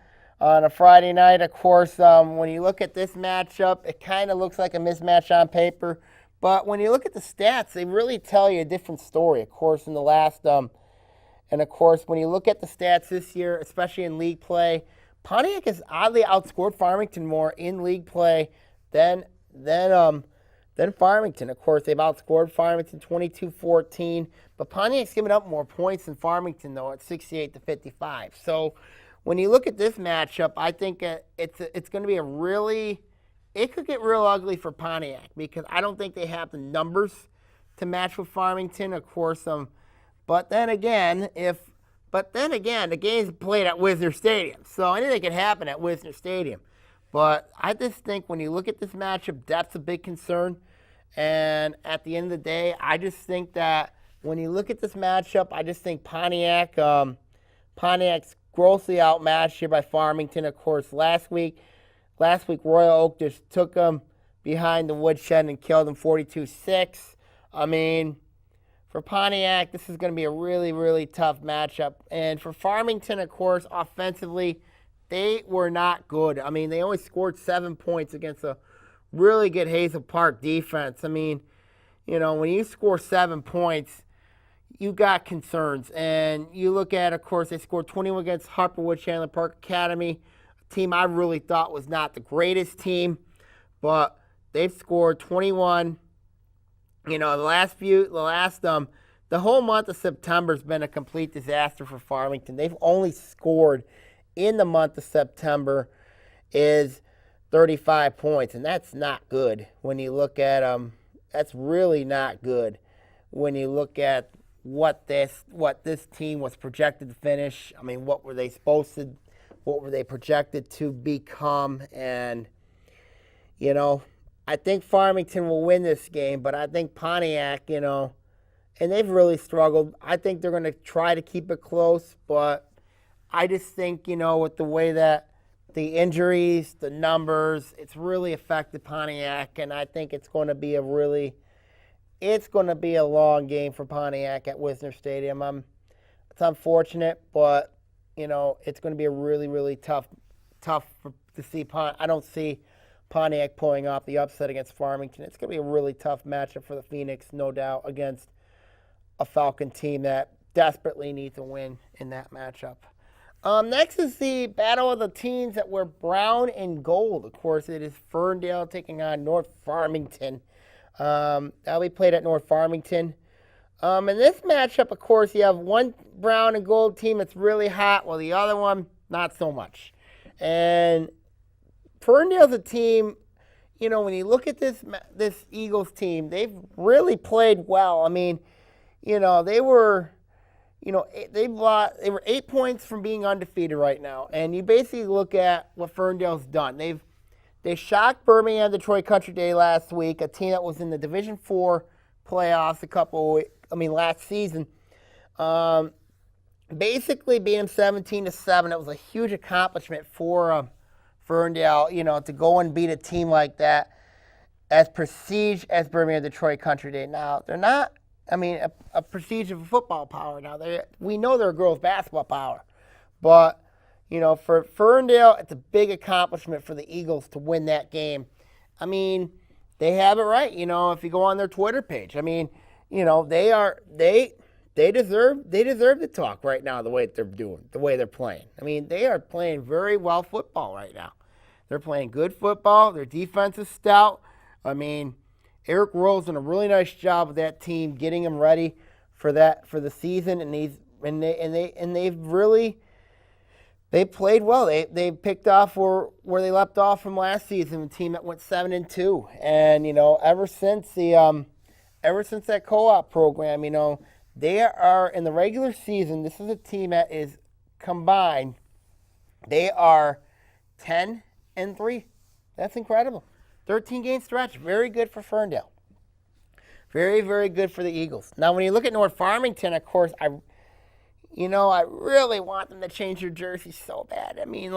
on a Friday night. Of course, when you look at this matchup, it kind of looks like a mismatch on paper. But when you look at the stats, they really tell you a different story. Of course, in the last, and of course, when you look at the stats this year, especially in league play, Pontiac has oddly outscored Farmington more in league play than Farmington. Of course, they've outscored Farmington 22-14, but Pontiac's given up more points than Farmington, though, at 68-55. So when you look at this matchup, I think it's going to be it could get real ugly for Pontiac because I don't think they have the numbers to match with Farmington. Of course, But then again, the game's played at Wisner Stadium, so anything can happen at Wisner Stadium. But I just think when you look at this matchup, depth's a big concern. And at the end of the day, I just think that when you look at this matchup, I just think Pontiac's grossly outmatched here by Farmington. Of course, last week Royal Oak just took them behind the woodshed and killed them 42-6. I mean, for Pontiac, this is going to be a really, really tough matchup. And for Farmington, of course, offensively, they were not good. I mean, they only scored 7 points against a really good Hazel Park defense. I mean, when you score 7 points, you got concerns. And you look at, of course, they scored 21 against Harperwood Chandler Park Academy, a team I really thought was not the greatest team, but they've scored 21. The whole month of September has been a complete disaster for Farmington. They've only scored in the month of September is 35 points, and that's not good when you look at them. That's really not good when you look at what this team was projected to finish. I mean, what were they projected to become? And, I think Farmington will win this game, but I think Pontiac, and they've really struggled. I think they're going to try to keep it close, but I just think, with the way that the injuries, the numbers, it's really affected Pontiac, and I think it's going to be a long game for Pontiac at Wisner Stadium. It's unfortunate, but, it's going to be a really, really tough to see. I don't see Pontiac pulling off the upset against Farmington. It's going to be a really tough matchup for the Phoenix, no doubt, against a Falcon team that desperately needs a win in that matchup. Next is the battle of the teams that were brown and gold. Of course, it is Ferndale taking on North Farmington. That'll be played at North Farmington. In this matchup, of course, you have one brown and gold team that's really hot, while the other one, not so much. And Ferndale's a team, when you look at this Eagles team, they've really played well. I mean, they were 8 points from being undefeated right now. And you basically look at what Ferndale's done. They shocked Birmingham Detroit Country Day last week, a team that was in the Division IV playoffs last season. Basically beat them 17-7. It was a huge accomplishment for Ferndale, to go and beat a team like that, as prestige as Birmingham Detroit Country Day. Now, they're not, a prestige of football power. Now, we know they're a girls' basketball power. But, for Ferndale, it's a big accomplishment for the Eagles to win that game. I mean, they have it right, if you go on their Twitter page. I mean, they deserve to talk right now the way they're doing, the way they're playing. I mean, they are playing very well football right now. They're playing good football. Their defense is stout. I mean, Eric Rowe's done a really nice job with that team, getting them ready for the season, and they played well. They picked off where they left off from last season, a team that went 7-2, and ever since that co-op program, they are in the regular season. This is a team that is combined. They are 10-3. That's incredible. 13-game stretch. Very good for Ferndale. Very, very good for the Eagles. Now, when you look at North Farmington, of course, I really want them to change their jersey so bad. I mean,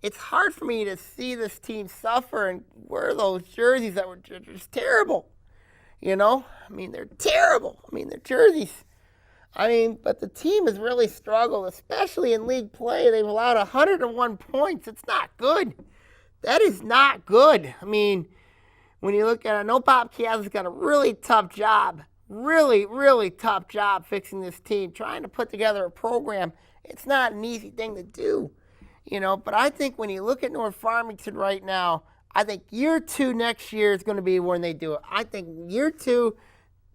it's hard for me to see this team suffer and wear those jerseys that were just terrible. I mean, they're terrible. I mean, their jerseys. But the team has really struggled, especially in league play. They've allowed 101 points. It's not good. That is not good. I mean, when you look at it, I know Bob Chiazza's got a really tough job, really, really tough job fixing this team, trying to put together a program. It's not an easy thing to do, But I think when you look at North Farmington right now, I think year 2 next year is going to be when they do it. I think year 2,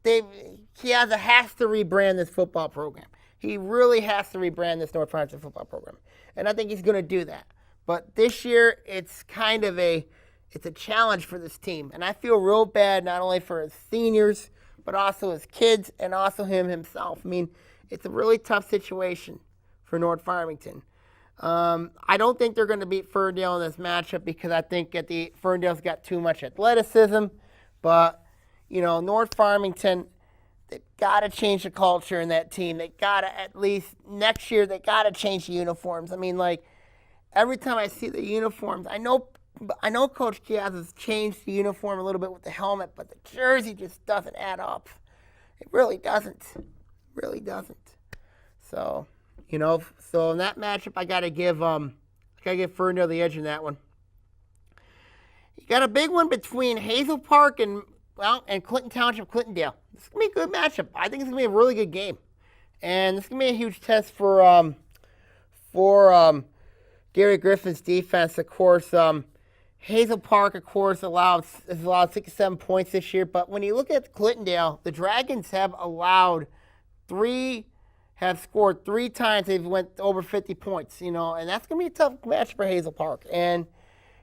Chiazza has to rebrand this football program. He really has to rebrand this North Farmington football program. And I think he's going to do that. But this year, it's kind of a challenge for this team. And I feel real bad not only for his seniors, but also his kids and also him himself. I mean, it's a really tough situation for North Farmington. I don't think they're going to beat Ferndale in this matchup because I think Ferndale's got too much athleticism. But, North Farmington, they've got to change the culture in that team. They got to, at least next year, they got to change the uniforms. I mean, like, every time I see the uniforms, I know Coach Giaz has changed the uniform a little bit with the helmet, but the jersey just doesn't add up. It really doesn't. Really doesn't. So, so in that matchup, I gotta give Ferndale the edge in that one. You got a big one between Hazel Park and Clinton Township, Clintondale. This is gonna be a good matchup. I think it's gonna be a really good game, and this is gonna be a huge test for Gary Griffin's defense. Of course, Hazel Park, of course, has allowed 67 points this year. But when you look at Clintondale, the Dragons have scored 3 times. They've went over 50 points, and that's going to be a tough match for Hazel Park. And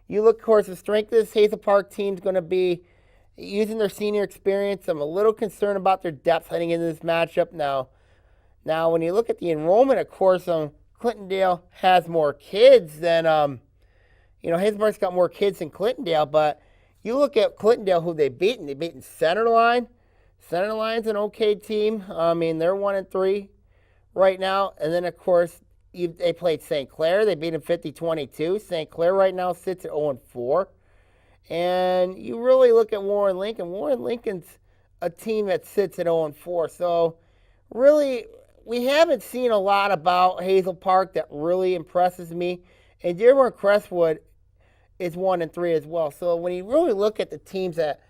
you look, of course, the strength of this Hazel Park team is going to be using their senior experience. I'm a little concerned about their depth heading into this matchup now. Now, when you look at the enrollment, of course, Clintondale has more kids than, Hazel Park's got more kids than Clintondale, but you look at Clintondale, who they've beaten. They've beaten Centerline. Centerline's an okay team. I mean, they're 1-3 right now. And then, of course, they played St. Clair. They beat them 50-22. St. Clair right now sits at 0-4. And you really look at Warren Lincoln. Warren Lincoln's a team that sits at 0-4. So, really, we haven't seen a lot about Hazel Park that really impresses me. And Dearborn Crestwood is 1-3 as well. So when you really look at the teams that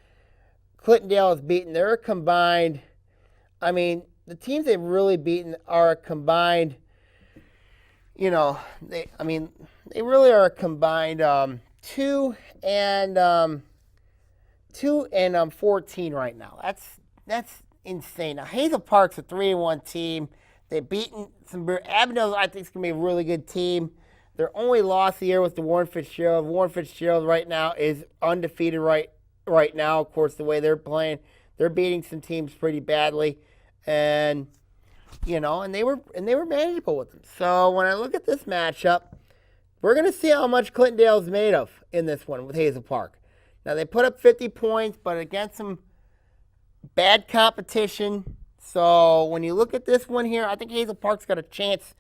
Clintondale has beaten, they're combined. I mean, the teams they've really beaten are combined. They really are combined 2 and 14 right now. That's insane. Now Hazel Park's a 3-1 team. They've beaten some. Avondale, I think, is going to be a really good team. Their only loss of the year was to Warren Fitzgerald. Warren Fitzgerald right now is undefeated right now. Of course, the way they're playing, they're beating some teams pretty badly, and and they were manageable with them. So when I look at this matchup, we're going to see how much Clintondale is made of in this one with Hazel Park. Now they put up 50 points, but against some bad competition. So when you look at this one here, I think Hazel Park's got a chance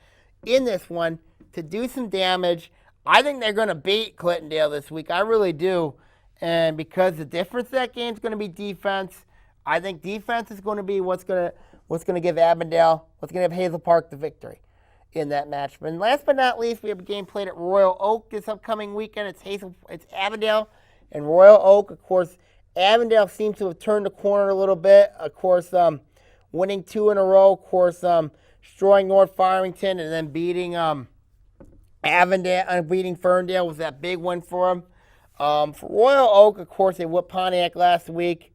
in this one to do some damage. I think they're going to beat Clintondale this week. I really do. And because the difference of that game is going to be defense, I think defense is going to be what's going to give Avondale, what's going to give Hazel Park the victory in that match. And last but not least, we have a game played at Royal Oak this upcoming weekend. It's Avondale and Royal Oak. Of course, Avondale seems to have turned the corner a little bit. Of course, winning 2 in a row. Of course, destroying North Farmington and then beating beating Ferndale was that big one for them. For Royal Oak, of course, they whipped Pontiac last week.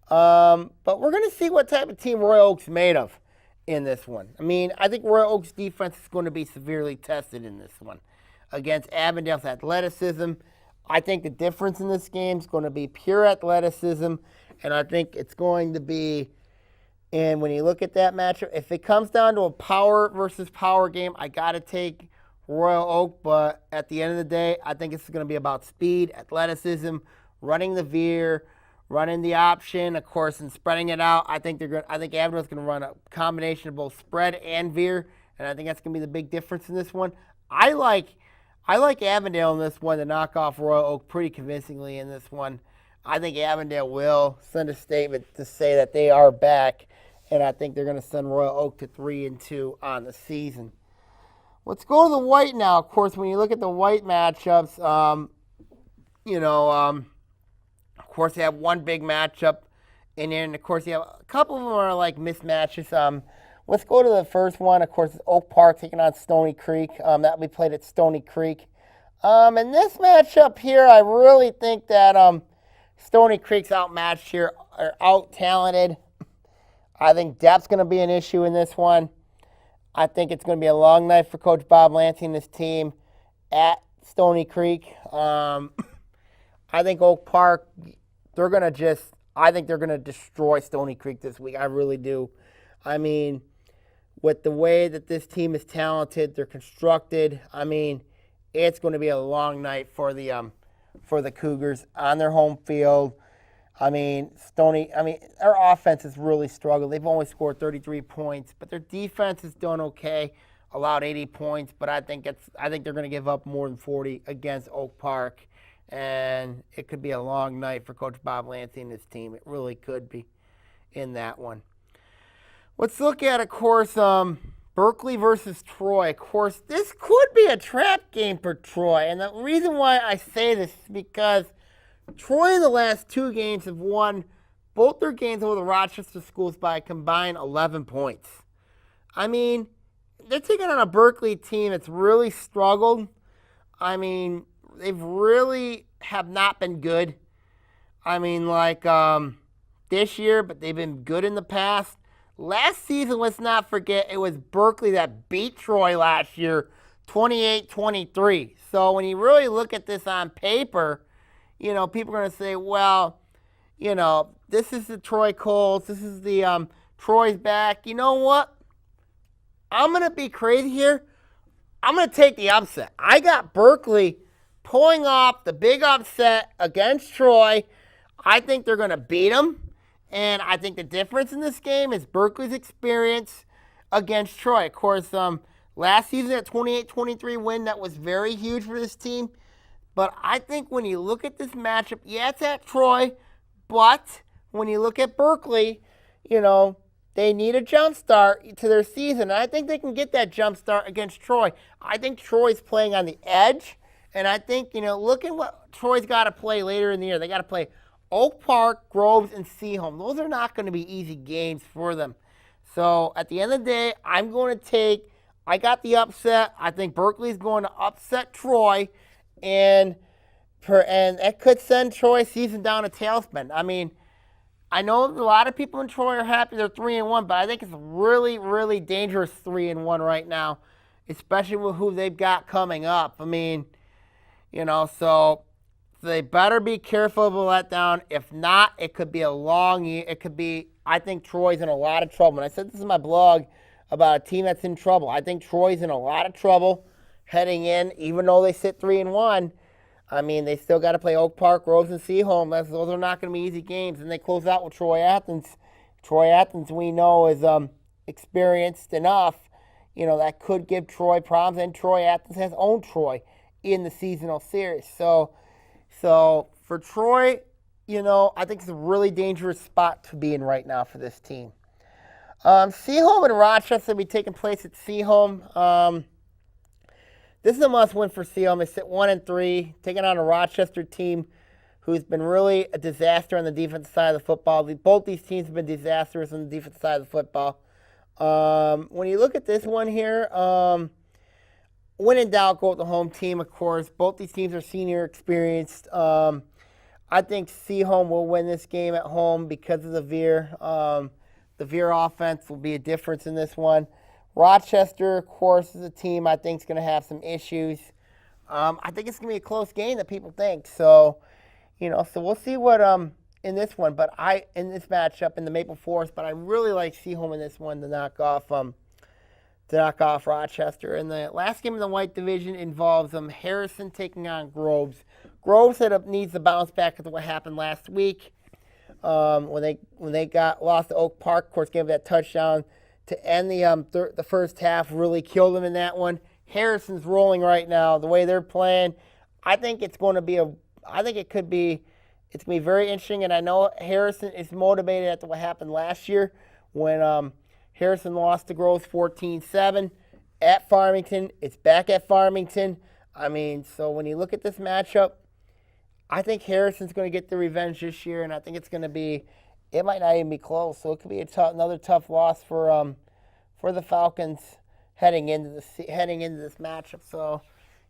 But we're going to see what type of team Royal Oak's made of in this one. I mean, I think Royal Oak's defense is going to be severely tested in this one against Avondale's athleticism. I think the difference in this game is going to be pure athleticism, and I think it's going to be, and when you look at that matchup, if it comes down to a power versus power game, I got to take Royal Oak, but at the end of the day, I think it's going to be about speed, athleticism, running the veer, running the option, of course, and spreading it out. I think Avondale's going to run a combination of both spread and veer, and I think that's going to be the big difference in this one. I like Avondale in this one to knock off Royal Oak pretty convincingly in this one. I think Avondale will send a statement to say that they are back, and I think they're going to send Royal Oak to 3-2 on the season. Let's go to the white now. Of course, when you look at the white matchups, of course, you have one big matchup, and then, of course, you have a couple of them are like mismatches. Let's go to the first one. Of course, it's Oak Park taking on Stony Creek. That will be played at Stony Creek. In this matchup here, I really think that Stony Creek's outmatched here, or out-talented. I think depth's going to be an issue in this one. I think it's going to be a long night for Coach Bob Lansing and his team at Stony Creek. I think Oak Park, they're going to just I think they're going to destroy Stony Creek this week. I really do. I mean, with the way that this team is talented, they're constructed. I mean, it's going to be a long night for the Cougars on their home field. I mean, their offense has really struggled. They've only scored 33 points, but their defense has done okay. Allowed 80 points, but I think they're going to give up more than 40 against Oak Park, and it could be a long night for Coach Bob Lansing and his team. It really could be in that one. Let's look at, of course, Berkeley versus Troy. Of course, this could be a trap game for Troy, and the reason why I say this is because Troy in the last 2 games have won both their games over the Rochester schools by a combined 11 points. I mean, they're taking on a Berkeley team that's really struggled. I mean, they've really have not been good. I mean, like this year, but they've been good in the past. Last season, let's not forget, it was Berkeley that beat Troy last year, 28-23. So when you really look at this on paper, you know, people are going to say, well, you know, this is the Troy Colts. This is the Troy's back. You know what? I'm going to be crazy here. I'm going to take the upset. I got Berkeley pulling off the big upset against Troy. I think they're going to beat them. And I think the difference in this game is Berkeley's experience against Troy. Of course, last season, that 28-23 win, that was very huge for this team. But I think when you look at this matchup, yeah, it's at Troy. But when you look at Berkeley, you know, they need a jump start to their season. And I think they can get that jump start against Troy. I think Troy's playing on the edge. And I think, you know, look at what Troy's got to play later in the year. They got to play Oak Park, Groves, and Seaholm. Those are not going to be easy games for them. So at the end of the day, I got the upset. I think Berkeley's going to upset Troy. And that could send Troy's season down a tailspin. I mean, I know a lot of people in Troy are happy they're 3-1, but I think it's a really, really dangerous 3-1 right now, especially with who they've got coming up. I mean, you know, so they better be careful of a letdown. If not, it could be a long year. I think Troy's in a lot of trouble. And I said this in my blog about a team that's in trouble. I think Troy's in a lot of trouble heading in, even though they sit 3-1. I mean, they still got to play Oak Park, Groves, and Seaholm. Those are not going to be easy games. And they close out with Troy Athens. Troy Athens, we know, is experienced enough, you know, that could give Troy problems. And Troy Athens has owned Troy in the seasonal series. So for Troy, you know, I think it's a really dangerous spot to be in right now for this team. Seaholm and Rochester will be taking place at Seaholm. This is a must-win for Seaholm. They sit 1-3, taking on a Rochester team who's been really a disaster on the defensive side of the football. Both these teams have been disastrous on the defensive side of the football. When you look at this one here, when in doubt, go with the home team, of course. Both these teams are senior experienced. I think Seaholm will win this game at home because of the Veer. The Veer offense will be a difference in this one. Rochester, of course, is a team I think is going to have some issues. I think it's going to be a close game that people think. So, you know, so we'll see what in this one. But in this matchup in the Maple Forest, but I really like Seaholm in this one to knock off Rochester. And the last game in the White Division involves Harrison taking on Groves. Groves needs to bounce back after what happened last week when they lost to Oak Park. Of course, gave that touchdown to end the first half, really killed them in that one. Harrison's rolling right now. The way they're playing, I think it's going to be it's going to be very interesting. And I know Harrison is motivated after what happened last year when Harrison lost to Groves 14-7 at Farmington. It's back at Farmington. I mean, so when you look at this matchup, I think Harrison's going to get the revenge this year, and I think it might not even be close. So it could be another tough loss for the Falcons heading into this matchup. So,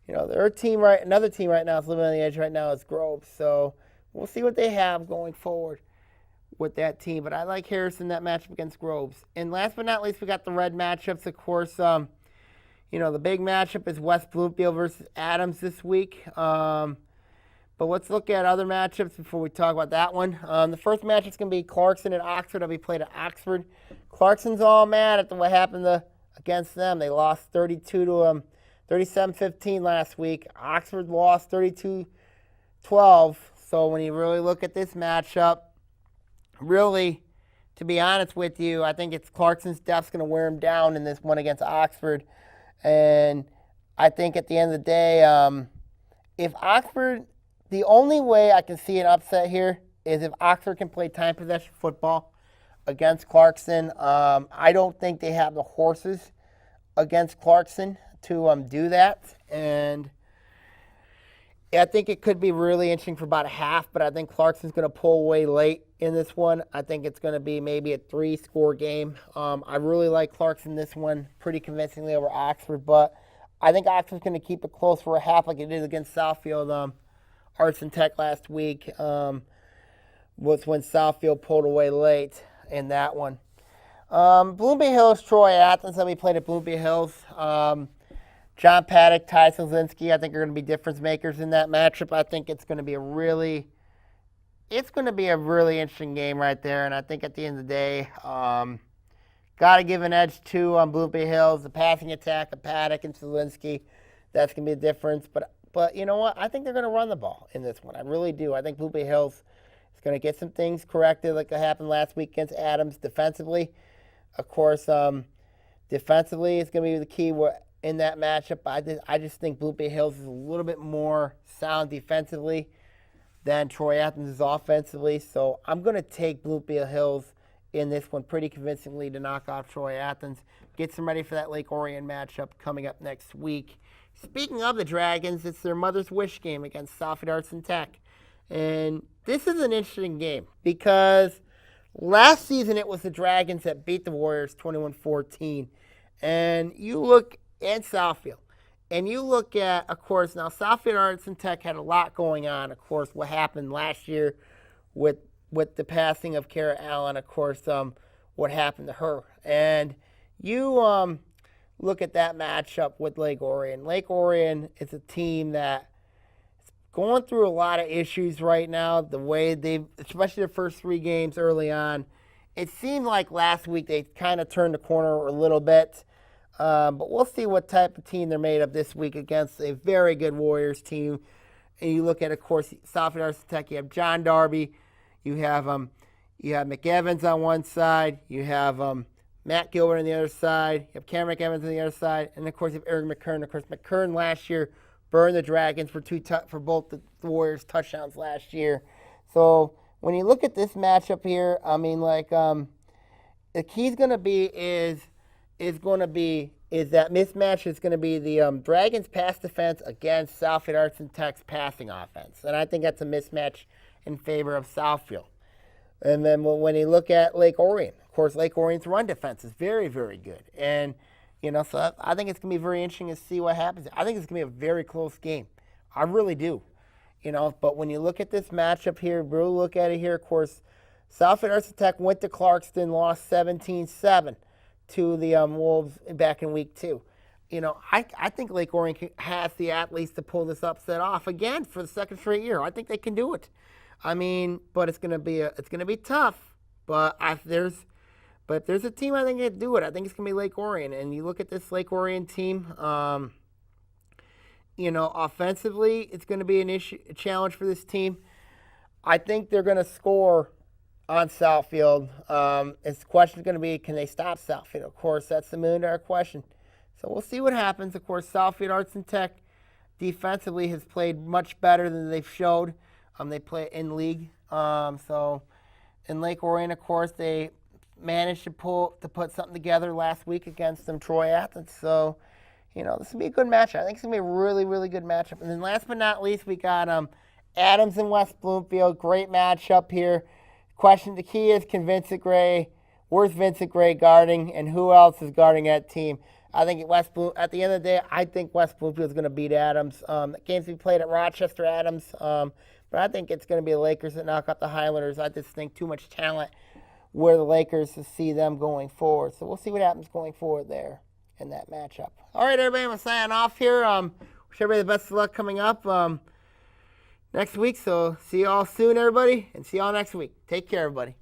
you know, another team right now is living on the edge right now is Grove. So we'll see what they have going forward with that team. But I like Harrison that matchup against Groves. And last but not least, we got the red matchups. Of course, you know, the big matchup is West Bloomfield versus Adams this week. But let's look at other matchups before we talk about that one. The first match is going to be Clarkson and Oxford. That'll be played at Oxford. Clarkson's all mad at what happened against them. They lost 37-15 last week. Oxford lost 32-12. So when you really look at this matchup, really, to be honest with you, I think it's Clarkson's depth's going to wear him down in this one against Oxford. And I think at the end of the day, if Oxford, the only way I can see an upset here is if Oxford can play time possession football against Clarkson. I don't think they have the horses against Clarkson to do that. And I think it could be really interesting for about a half, but I think Clarkson's going to pull away late in this one. I think it's going to be maybe a 3-score game. I really like Clarkson this one pretty convincingly over Oxford, but I think Oxford's going to keep it close for a half like it did against Southfield Arts and Tech last week. Was when Southfield pulled away late in that one. Bloomfield Hills, Troy Athens, that we played at Bloomfield Hills. John Paddock, Ty Selzinski, I think are going to be difference makers in that matchup. I think it's going to be a really interesting game right there. And I think at the end of the day, got to give an edge to Bloomfield Hills, the passing attack of Paddock and Selzinski. That's going to be a difference. But you know what? I think they're going to run the ball in this one. I really do. I think Bloomfield Hills is going to get some things corrected like happened last week against Adams defensively. Of course, defensively is going to be the key in that matchup. I just think Bloomfield Hills is a little bit more sound defensively than Troy Athens is offensively. So I'm going to take Bloomfield Hills in this one pretty convincingly to knock off Troy Athens. Get some ready for that Lake Orion matchup coming up next week. Speaking of the Dragons, it's their Mother's Wish game against Southfield Arts and Tech. And this is an interesting game because last season it was the Dragons that beat the Warriors 21-14. And you look at Southfield, and you look at, of course, now Southfield Arts and Tech had a lot going on. Of course, what happened last year with the passing of Kara Allen, of course, what happened to her. And you look at that matchup with Lake Orion. Lake Orion is a team that is going through a lot of issues right now. The way especially their first 3 games early on, it seemed like last week they kind of turned the corner a little bit. But we'll see what type of team they're made of this week against a very good Warriors team. And you look at, of course, Southfield Arts and Tech. You have John Darby. You have McEvans on one side. You have Matt Gilbert on the other side. You have Cameron McEvans on the other side. And, of course, you have Eric McKern. Of course, McKern last year burned the Dragons for both the Warriors' touchdowns last year. So when you look at this matchup here, I mean, the key's going to be is that mismatch is going to be the Dragons' pass defense against Southfield Arts and Tech's passing offense. And I think that's a mismatch in favor of Southfield. And then when you look at Lake Orion, of course, Lake Orion's run defense is very, very good. And, so I think it's going to be very interesting to see what happens. I think it's going to be a very close game. I really do. But when you look at this matchup here, really look at it here, of course, Southfield Arts and Tech went to Clarkston, lost 17-7 to the Wolves back in week 2. I think Lake Orion has the athletes to pull this upset off again for the second straight year. I think they can do it. I mean, but it's gonna be tough. But if there's a team I think that can do it, I think it's gonna be Lake Orion. And you look at this Lake Orion team. Offensively, it's gonna be a challenge for this team. I think they're gonna score on Southfield. The question is going to be, can they stop Southfield? Of course, that's the $1 million question. So we'll see what happens. Of course, Southfield Arts and Tech defensively has played much better than they've showed. They play in league. So in Lake Orion, of course, they managed to put something together last week against Troy Athens. So, this will be a good matchup. I think it's going to be a really, really good matchup. And then last but not least, we got Adams and West Bloomfield. Great matchup here. The key is, where's Vincent Gray guarding, and who else is guarding that team? I think at the end of the day, I think West Bloomfield is going to beat Adams. The games we played at Rochester, Adams, but I think it's going to be the Lakers that knock out the Highlanders. I just think too much talent where the Lakers to see them going forward. So we'll see what happens going forward there in that matchup. All right, everybody, I'm going to sign off here. Wish everybody the best of luck coming up. next week. So see you all soon, everybody, and see you all next week. Take care, everybody.